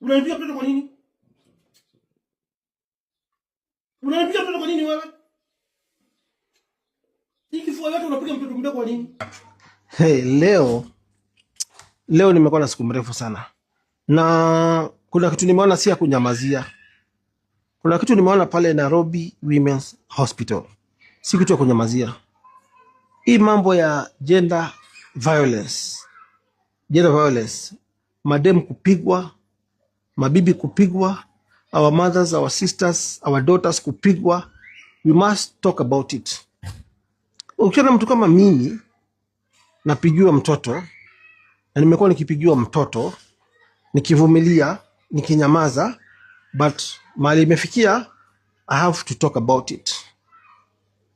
Unanipiga mtoto kwa nini? Unanipiga mtoto kwa nini wewe? Kifua yote unapiga mtoto mdogo kwa nini? Hey, leo nimekuwa na siku mrefu sana. Na kuna kitu nimeona si ya kunyamazia. Kuna kitu nimeona pale Nairobi Women's Hospital. Si kitu ya kunyamazia. Hii mambo ya gender violence. Gender violence. Madem kupigwa, mabibi kupigwa, our mothers, our sisters, our daughters kupigwa. We must talk about it. Ukiona mtu kama mimi napigiwa mtoto, na nimekuwa nikipigiwa mtoto, nikivumilia, nikinyamaza, but mahali imefikia, I have to talk about it.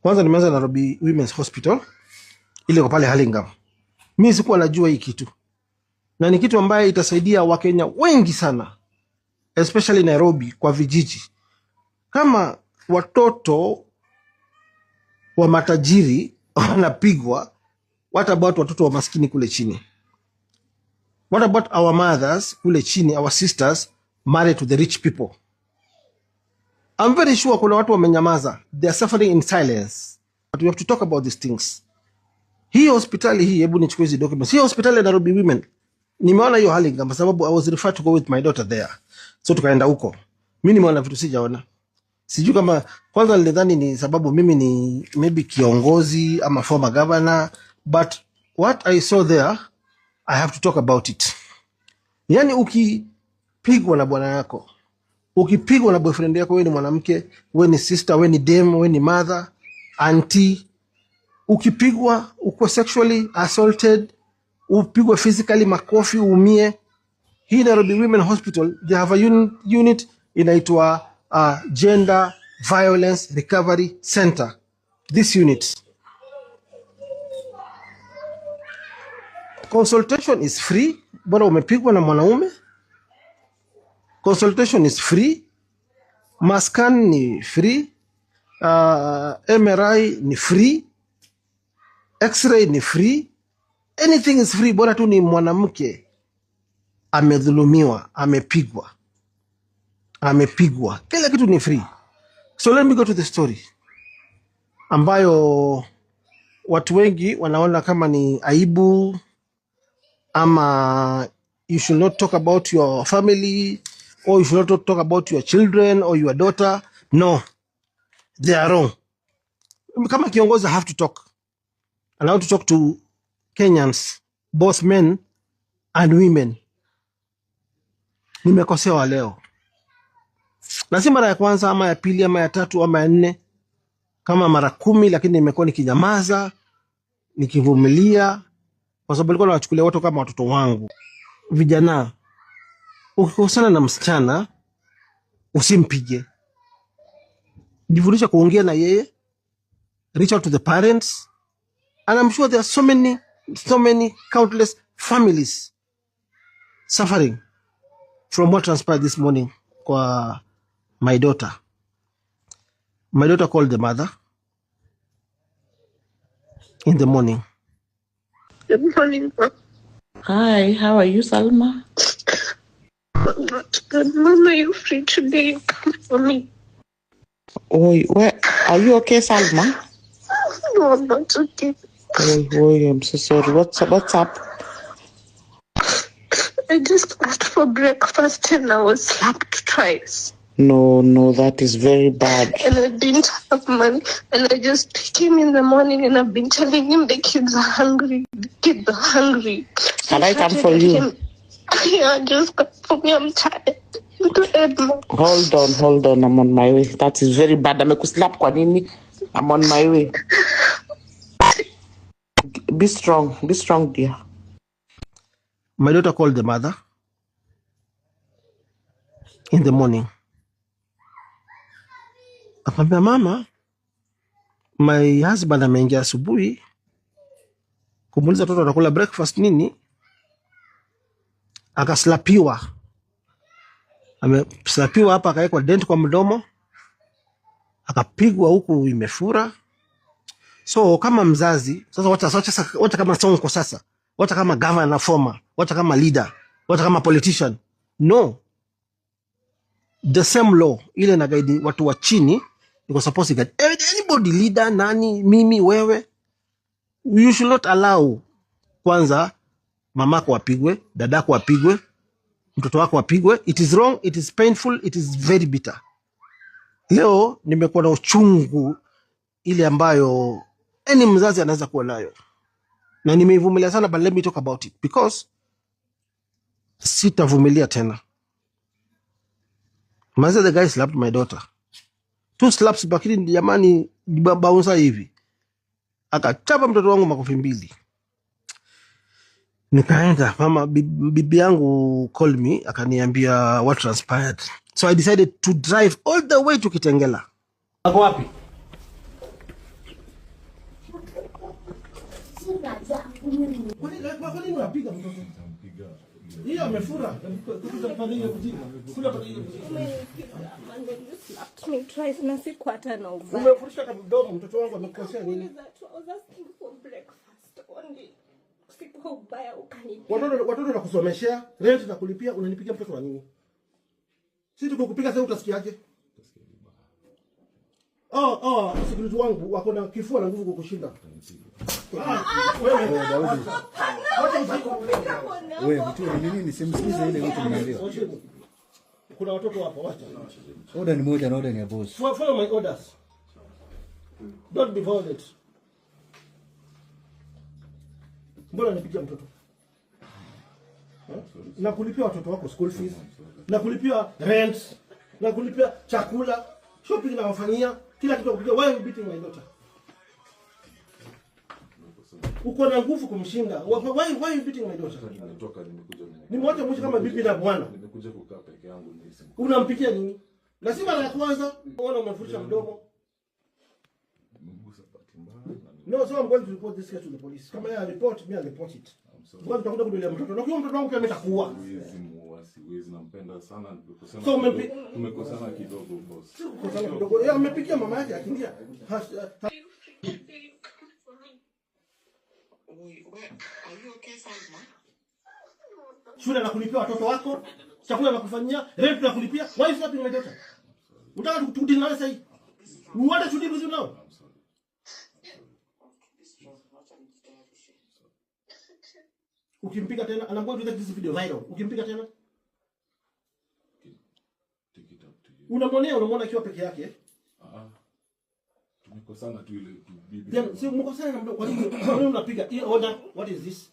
Kwanza nimeanza Nairobi Women's Hospital, ile kwa pale Hurlingham. Mimi sikuwa najua hii kitu. Na ni kitu ambaye itasaidia Wakenya wengi sana, especially Nairobi kwa vijiji. Kama watoto wa matajiri wanapigwa, what about watoto wa maskini kule chini? What about our mothers kule chini, our sisters married to the rich people? I'm very sure kuna watu wamenyamaza. They are suffering in silence. But we have to talk about these things. Hii hospitali hii, hebu nichukue hizi documents. Hii hospitali ya Nairobi Women, nimeona hiyo Hurlingham kwa sababu I was referred to go with my daughter there. So tukaenda huko. Mimi nimeona vitu sijaona. Sijui kama kwanza nilidhani ni sababu mimi ni maybe kiongozi ama former governor, but what I saw there, I have to talk about it. Yani ukipigwa na bwana yako, ukipigwa na boyfriend yako, wewe ni mwanamke, wewe ni sister, wewe ni dame, wewe ni mother, auntie, ukipigwa, uko sexually assaulted, upigwa physically makofi uumie, hii Nairobi Women Hospital, they have a unit inaitwa Gender Violence Recovery Center. This unit, consultation is free. Bora umepigwa na mwanaume, consultation is free. Mascan ni free. MRI ni free. X-ray ni free. Anything is free. Bora tu ni mwanamke amedhulumiwa, amepigwa, kila kitu ni free. So let me go to the story ambayo watu wengi wanaona kama ni aibu, ama you should not talk about your family, or you should not talk about your children or your daughter. No, they are wrong. Kama kiongozi I have to talk, and I want to talk to Kenyans, both men and women. Nimekosewa leo, na si mara ya kwanza ama ya pili ama ya tatu ama ya nne, kama mara 10, lakini nimekuwa nikinyamaza, nikivumilia, kwa sababu nilikuwa nawachukulia watu kama watoto wangu. Vijana, ukikosana na msichana usimpige, jivunisha kuongea na yeye, reach out to the parents, and I'm sure there are so many countless families suffering from what transpired this morning kwa my daughter. My daughter called the mother in the morning. Good morning, Mom. Hi, how are you, Salma? I'm not good. Mom, are you free today? Come for me. Oh, where are you okay, Salma? No, I'm not okay. Oh, I'm so sorry. What's up? I just asked for breakfast and I was slapped twice. No, that is very bad. And I didn't have money. And I just came in the morning and I've been telling him the kids are hungry. Can I come for you? Yeah, just come for me. I'm tired. Hold on. I'm on my way. That is very bad. Slap kwa nini? I'm on my way. Be strong, dear. My daughter called the mother in the morning. Akamwambia, mama, my husband ameingia asubuhi kumuuliza watoto watakula breakfast nini, akaslapiwa. Ameslapiwa hapa, akawekwa dent kwa mdomo, akapigwa huku imefura. So kama mzazi sasa, wacha kama Sonko sasa, wacha kama governor former, wacha kama leader, wacha kama politician. No, the same law ile na guide watu wa chini, iko supposed to guide anybody, leader, nani, mimi, wewe. You should not allow kwanza mamako apigwe, dadako apigwe, mtoto wako apigwe. It is wrong, it is painful, it is very bitter. Leo nimekuwa na uchungu ile ambayo any mzazi anaweza kuwa nayo, na nimeivumilia sana, but let me talk about it because sitavumilia tena. Maza the guy slapped my daughter 2 slaps, bakini jamani, bouncer hivi akachapa mtoto wangu makofi 2. Nikaenda mama, bibi yangu called me akaniambia what transpired, so I decided to drive all the way to Kitengela. Ako wapi? Kwa nini unapiga mtoto? Hiyo amefura. Me twice na siku hata na ubaya. Umefurusha kama mdomo, mtoto wangu amekosea nini? I was asking for breakfast only. Siku ubaya ukani. Watoto na kusomeshea, rent na kulipia, unanipigia mtoto wa nini? Sisi tukukupiga sasa utasikiaje? Security wangu wako na kifua na nguvu kukushinda. Wewe mtu ni nini? Simsikize ile mtu mnaelewa. Kuna watoto hapo, wacha. Order ni moja na order ni ya boss. Follow my orders. Don't be violent. Mbona nipigia mtoto? Na kulipia watoto wako school fees, na kulipia rent, na kulipia chakula, shopping na wafanyia, kila kitu kupigia. Why are you beating my daughter? Uko na nguvu kumshinda. Why are you beating my daughter? Nimekuja mwisho kama bibi na bwana. Nimekuja kukaa peke yangu nisi. Unampikia nini? Na si mara ya kwanza unaona umefurusha mdomo. No, so I'm going to report this case to the police. Kama ya report, me I'll report it. Ngoja tutakuja kudulia mtoto. Na kwa mtoto wangu pia ametakuwa. Siwezi, nampenda sana, kusema. So tumekosana kidogo boss. Tumekosana kidogo. Yeye amepikia mama yake akiingia. Shule na kulipia watoto wako, chakula na kufanyia, rent na kulipia. Why is nothing my daughter? Unataka tudili nawe sasa hivi? You want to deal with you now? Ukimpiga tena, I'm going to take this video viral. Ukimpiga tena, unamwona akiwa peke yake. Tumekosana tu ile bibi. Then si mkosana na mdogo. Kwa nini unapiga? Hii order, what is this?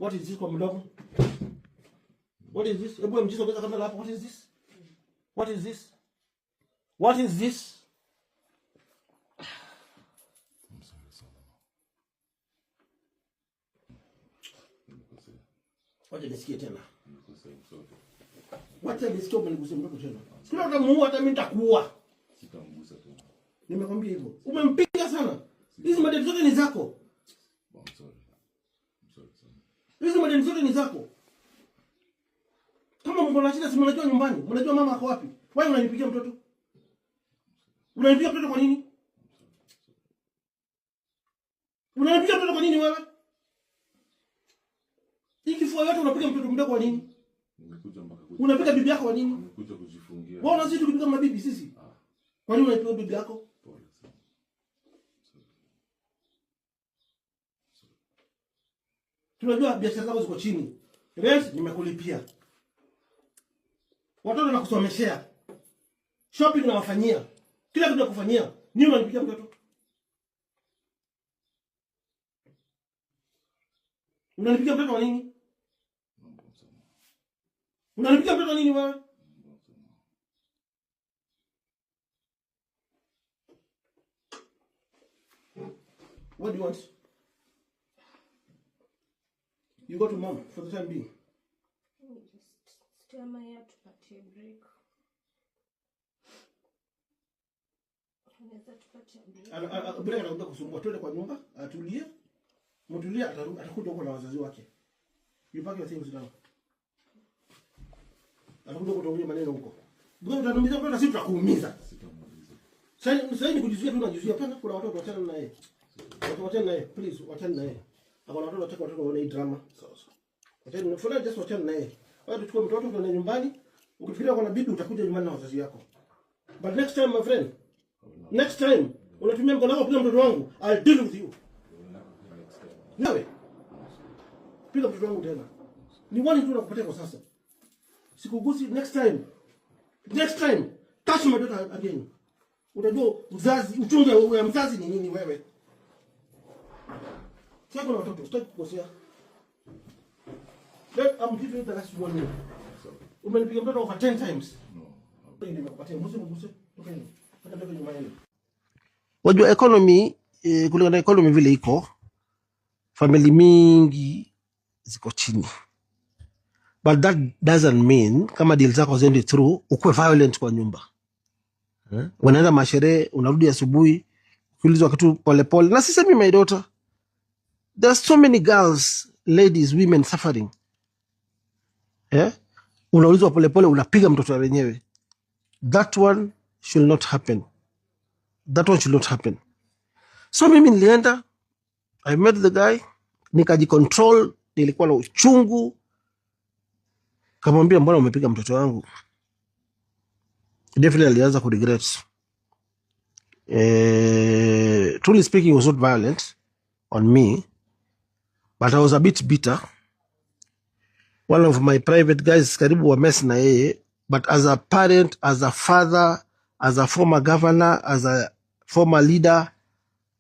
What is this kwa mdogo? What is this? Hebu mjisogeza kamera hapo. What is this? What is this? What is this? Wacha nisikie tena. Wacha nisikie umenigusa mtoto tena. Sio utamuua, hata mimi nitakuua. Sitamgusa tena. Nimekwambia hivyo. Umempiga sana. Hizi madeni zote ni zako. I'm sorry. Hizi madeni zote ni zako. Kama mko na shida, si mnajua nyumbani. Mnajua mama ako wapi? Wewe unanipigia mtoto? Unanipigia mtoto kwa nini? Unanipigia mtoto kwa nini wewe? Kifua yote unapiga mtoto mdogo kwa nini? Nimekuja mpaka unapiga bibi yako kwa nini? Nimekuja kujifungia. Wewe unazidi kupiga mabibi sisi. Kwa nini unapiga bibi yako? Tunajua biashara zako ziko chini. Rent nimekulipia. Watoto nakusomeshea. Shopping nawafanyia. Kila kitu nakufanyia. Nini unanipigia mtoto? Unanipigia mtoto kwa nini? Unanipigia mtoto nini wewe? What do you want? You go to mom for the time being. Stay my here to party break. Unaweza tupatie break. Break anakuja kusumbua, twende kwa nyumba, atulie. Mtulie, atakuja huko na wazazi wake. You pack your things down. Atakuja kutongoja maneno huko. Bwana utanumiza mtoto, sisi tutakuumiza. Sasa ni kujizuia tu, unajizuia pana. Kuna watoto wachana na yeye. Wachana na yeye, please, wachana na yeye. Hakuna watoto waone drama. Sawa. Wachana, for just wachana na yeye. Wewe tuchukue mtoto tuende nyumbani, Ukifikiria kuna bibi utakuja nyumbani na wazazi yako. But next time my friend, next time unatumia mkono wako kupiga mtoto wangu, I'll deal with you. Nawe piga mtoto wangu tena. Ni wani tu nakupatia kwa sasa. Sikugusi next time. Next time touch my daughter again. Utajua uzazi, uchungu wa mzazi ni nini wewe. Sasa kuna watoto, sitaki kukosea. I'm giving you the last warning. Umenipiga mtoto over 10 times. No. Nimekupatia mguse. Okay. Hata ndio nyuma yenu. Wajua economy kulingana na economy vile iko, family mingi ziko chini. But that doesn't mean kama deal zako zende through ukue violent kwa nyumba. Unaenda masherehe, unarudi asubuhi, ukiulizwa kitu pole pole. Na sisemi my daughter. There are so many girls, ladies, women suffering. Unaulizwa pole pole, unapiga mtoto wenyewe. That one should not happen. That one should not happen. So mimi nilienda, I met the guy, nikajicontrol, nilikuwa na uchungu. Kamwambia mbona umepiga mtoto wangu? Definitely alianza ku regret. Truly speaking, he was not violent on me, but I was a bit bitter. One of my private guys karibu wa mess na yeye, but as a parent, as a father, as a former governor, as a former leader,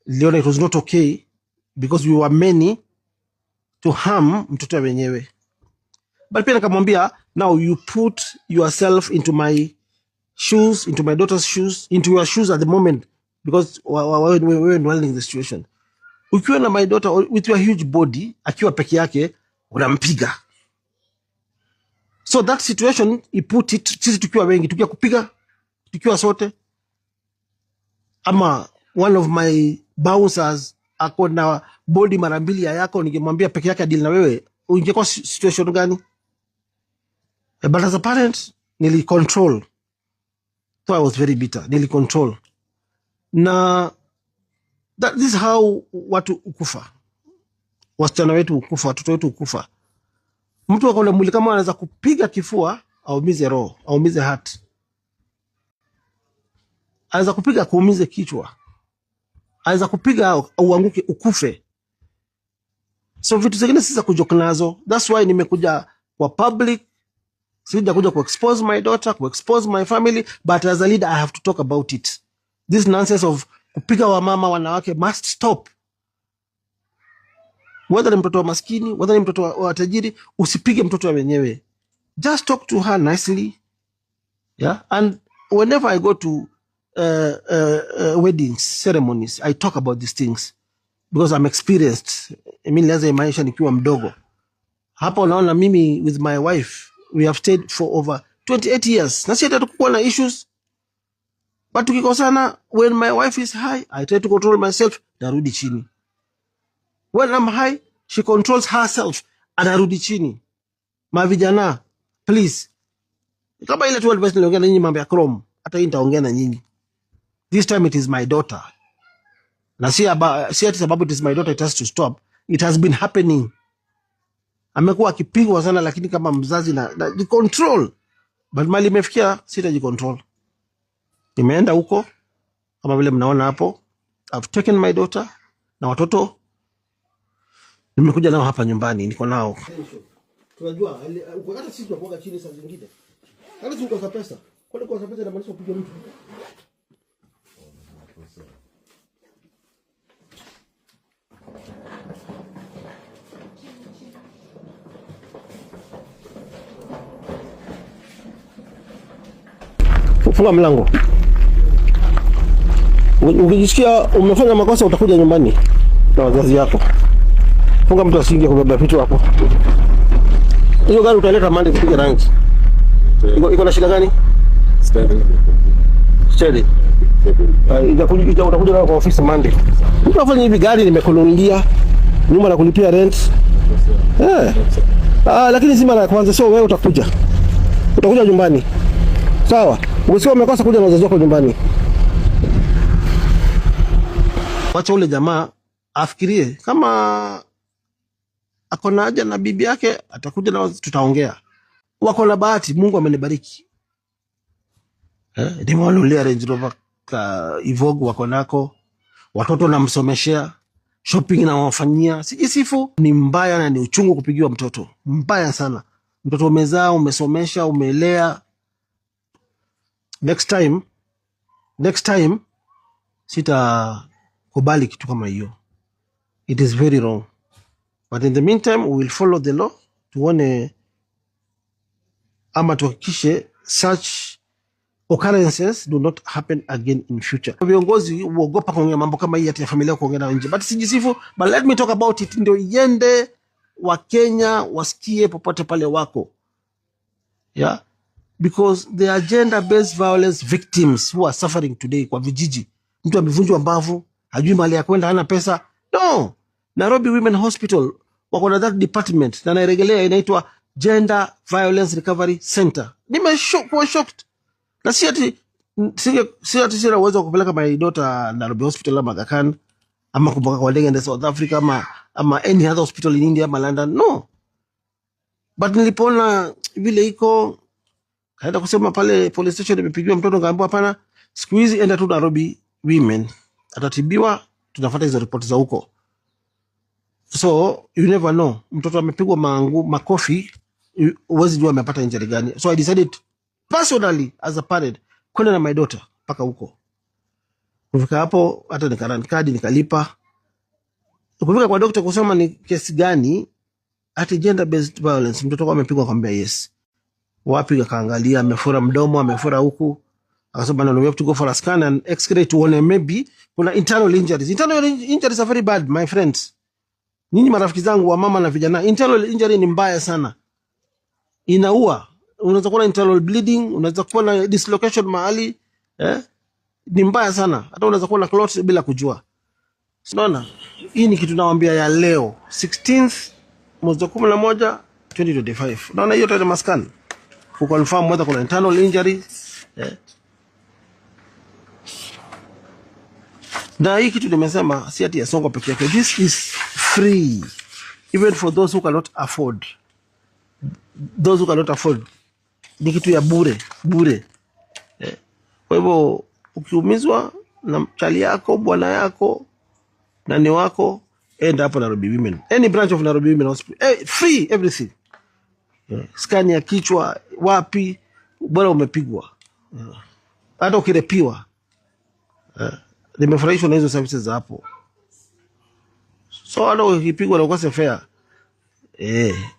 Leona, it was not okay because we were many to harm mtoto wenyewe. But pia nikamwambia, now you put yourself into my shoes, into my daughter's shoes, into your shoes at the moment, because we were dwelling in the situation. Ukiwa na my daughter with your huge body, akiwa peke yake, unampiga. So that situation, he put it, sisi tukiwa wengi, tukiwa kupiga, tukiwa sote. Ama one of my bouncers, ako na body marambili ya yako, ningemwambia peke yake deal na wewe, ungekuwa situation gani? But as a parent, nili control. So I was very bitter. Nili control. Na this is how watu ukufa. Wasichana wetu ukufa, watoto wetu ukufa. Mtu wako na mwili kama anaweza kupiga kifua, aumize roho, aumize heart. Anaweza kupiga kuumize kichwa. Anaweza kupiga uanguke ukufe. So vitu zingine sisi kujoke nazo. That's why nimekuja kwa public. Sija kuja ku expose my daughter, ku expose my family, but as a leader I have to talk about it. This nonsense of kupiga wa mama wanawake must stop. Whether ni mtoto wa maskini, whether ni mtoto wa tajiri, usipige mtoto wa wenyewe. Just talk to her nicely. Yeah? And whenever I go to weddings, ceremonies, I talk about these things because I'm experienced. Mimi nilianza maisha nikiwa mdogo. Hapa unaona mimi with my wife, we have stayed for over 28 years. Na sisi hatukuwa na issues. But tukikosana, when my wife is high, I try to control myself, narudi chini. When I'm high, she controls herself, anarudi chini. Mavijana, please. Kama ile tu advice niliongea na nyinyi mambo ya Chrome, hata hii nitaongea na nyinyi. This time it is my daughter. Na si ati sababu it is my daughter it has to stop. It has been happening. Amekuwa akipigwa sana lakini kama mzazi na control. But mali imefikia sitajicontrol. Nimeenda huko kama vile mnaona hapo. I've taken my daughter na watoto nimekuja nao hapa nyumbani, niko nao. Tunajua hata sisi tunapoga chini saa zingine. Hata tuko kwa pesa. Kwa pesa na maanisha kupiga mtu. Funga mlango. Ukijisikia umefanya makosa utakuja nyumbani na wazazi yako. Funga mtu asiingie kubeba vitu hapo. Hiyo gari utaleta mande kupiga rangi. Iko na shida gani? Steady. Utakuja na kwa ofisi mande. Unafanya hivi gari nimekununulia nyumba na kulipia rent. Lakini si mara ya kwanza, sio wewe utakuja. Utakuja nyumbani. Sawa? Usio umekosa kuja na wazazi wako nyumbani. Wacha ule jamaa afikirie kama akona haja na bibi yake atakuja na tutaongea. Wako na bahati, Mungu amenibariki. Nimewanunulia Range Rover Evoque wako nako, watoto namsomeshea, shopping na wafanyia. Sijisifu, ni mbaya na ni uchungu kupigiwa mtoto. Mbaya sana. Mtoto umezaa, umesomesha, umelea. Next time sitakubali kitu kama hiyo. It is very wrong. But in the meantime, we will follow the law. Tuone ama tuhakikishe such occurrences do not happen again in future. Viongozi huogopa kuongea mambo kama hii ya familia, kuongea na nje. But sijisifu, but let me talk about it, ndio iende wa Kenya wasikie popote pale wako. Yeah? Because the agenda-based violence victims who are suffering today kwa vijiji. Mtu amevunjwa mbavu, hajui mahali ya kwenda, hana pesa. No. Nairobi Women Hospital wako na that department na nairegelea, inaitwa Gender Violence Recovery Center. Nimekuwa shocked. Na si ati sina uwezo wa kupeleka my daughter Nairobi Hospital ama Aga Khan ama kumbuka kwa ndege South Africa ama any other hospital in India ama London. No. But nilipoona vile iko, kaenda kusema pale police station, nimepigiwa mtoto, ngaambiwa hapana, siku hizi enda tu Nairobi Women, atatibiwa, tunafuata hizo ripoti za huko. So you never know, mtoto amepigwa makofi, uwezi jua amepata injury gani. So I decided personally as a parent kwenda na my daughter paka huko. Kufika hapo hata kadi nikalipa. Kufika kwa doctor kusema ni kesi gani, ati gender based violence, mtoto amepigwa, kwambia yes. Wapi, akaangalia, amefura mdomo, amefura huku. Akasema no, we have to go for a scan and x-ray tuone maybe kuna internal injuries. Internal injuries are very bad, my friends. Nyinyi marafiki zangu wa mama na vijana, internal injury ni mbaya sana. Inaua. Unaweza kuwa na internal bleeding, unaweza kuwa na dislocation mahali, ni mbaya sana. Hata unaweza kuwa na clots bila kujua. Unaona? Hii ni kitu nawaambia ya leo, 16th mwezi wa 11 2025. Unaona hiyo tayari maskan ku confirm whether kuna internal injury. Na hii kitu nimesema si ati ya Sonko pekee yake. This is free even for those who cannot afford. Those who cannot afford. Ni kitu ya bure. Kwa hivyo ukiumizwa na chali yako, bwana yako, nani wako, enda hapo Nairobi Women. Any branch of Nairobi Women Hospital. Free everything. Scan ya kichwa, wapi, bora umepigwa. Hata ukirepiwa. Nimefurahishwa na hizo services za hapo. So hata ukipigwa na ukose fare,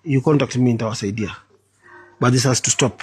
you contact me, nitawasaidia. But this has to stop.